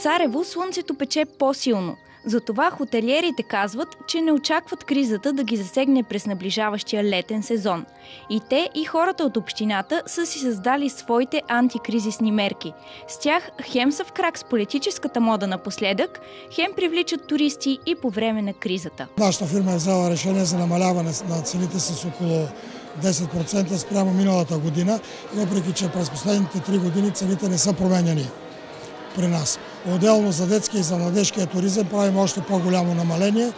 Царево слънцето пече по-силно. Затова хотелиерите казват, че не очакват кризата да ги засегне през наближаващия летен сезон. И те, и хората от общината са си създали своите антикризисни мерки. С тях хем са в крак с политическата мода напоследък, хем привличат туристи и по време на кризата. Нашата фирма е взела решение за намаляване на цените с около 10% спрямо миналата година, въпреки че през последните 3 години цените не са променяни при нас. Отделно за детския и за младежкия туризъм правим още по-голямо намаление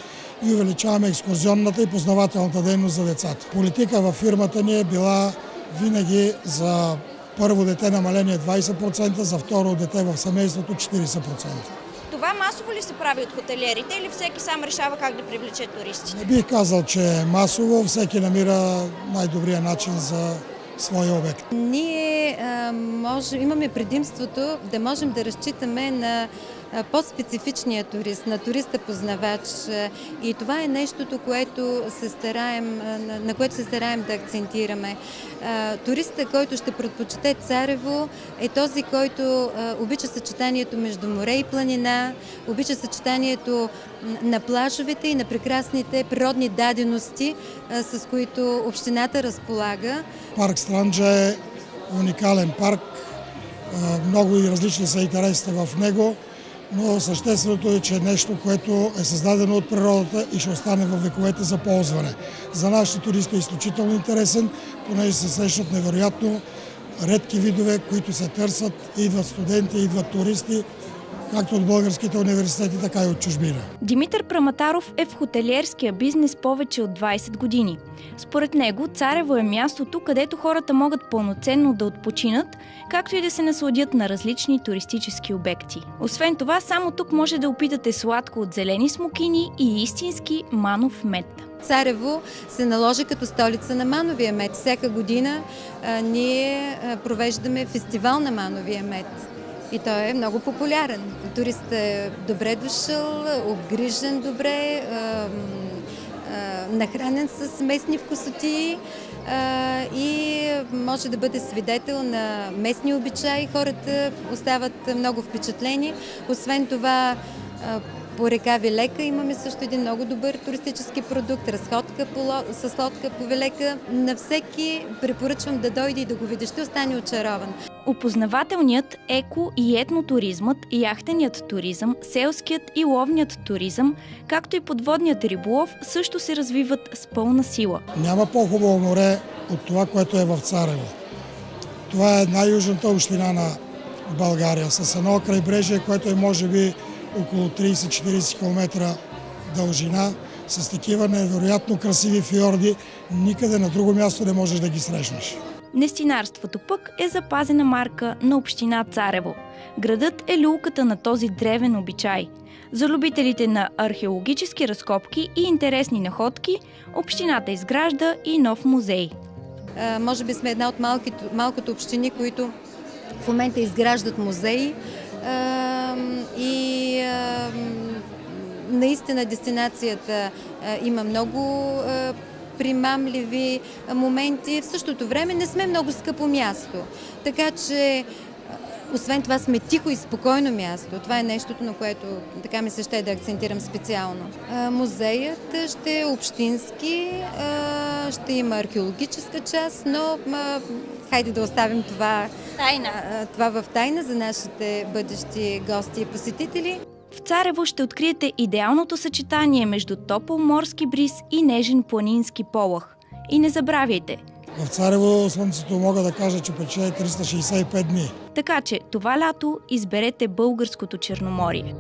и увеличаваме екскурзионната и познавателната дейност за децата. Политика във фирмата ни е била винаги за първо дете намаление 20%, за второ дете в семейството 40%. Това масово ли се прави от хотелиерите или всеки сам решава как да привлече туристи? Не бих казал, че е масово, всеки намира най-добрия начин за своя обект. Ние имаме предимството да можем да разчитаме на по-специфичния турист, на туриста-познавач, и това е нещото, на което се стараем да акцентираме. Туристът, който ще предпочете Царево, е този, който обича съчетанието между море и планина, обича съчетанието на плажовете и на прекрасните природни дадености, с които общината разполага. Парк Странджа е уникален парк, много и различни са интересите в него, но същественото е, че е нещо, което е създадено от природата и ще остане във вековете за ползване. За нашите туристи е изключително интересен, понеже се срещат невероятно редки видове, които се търсят. Идват студенти, идват туристи, както от българските университети, така и от чужбина. Димитър Праматаров е в хотелиерския бизнес повече от 20 години. Според него Царево е мястото, където хората могат пълноценно да отпочинат, както и да се насладят на различни туристически обекти. Освен това, само тук може да опитате сладко от зелени смокини и истински манов мед. Царево се наложи като столица на мановия мед. Всяка година ние провеждаме фестивал на мановия мед. И той е много популярен. Туристът е добре дошъл, обгрижен добре, нахранен с местни вкусотии и може да бъде свидетел на местни обичаи. Хората остават много впечатлени. Освен това, по река Вилека имаме също един много добър туристически продукт, разходка с лодка по Вилека. На всеки препоръчвам да дойде и да го види, ще остане очарован. Опознавателният, еко и етнотуризмът, яхтеният туризъм, селският и ловният туризъм, както и подводният риболов също се развиват с пълна сила. Няма по-хубаво море от това, което е в Царево. Това е най-южната община на България, с едно крайбрежие, което е може би около 30-40 км дължина, с такива невероятно красиви фиорди, никъде на друго място не можеш да ги срещнеш. Нестинарството пък е запазена марка на община Царево. Градът е люлката на този древен обичай. За любителите на археологически разкопки и интересни находки, общината изгражда и нов музей. Може би сме една от малкото общини, които в момента изграждат музеи. И наистина дестинацията има много примамливи моменти. В същото време не сме много скъпо място. Така че, освен това, сме тихо и спокойно място. Това е нещото, на което така ми се ще да акцентирам специално. Музеят ще е общински, ще има археологическа част, но хайде да оставим това в тайна за нашите бъдещи гости и посетители. В Царево ще откриете идеалното съчетание между топъл морски бриз и нежен планински полъх. И не забравяйте! В Царево слънцето мога да кажа, че пече 365 дни. Така че това лято изберете българското Черноморие.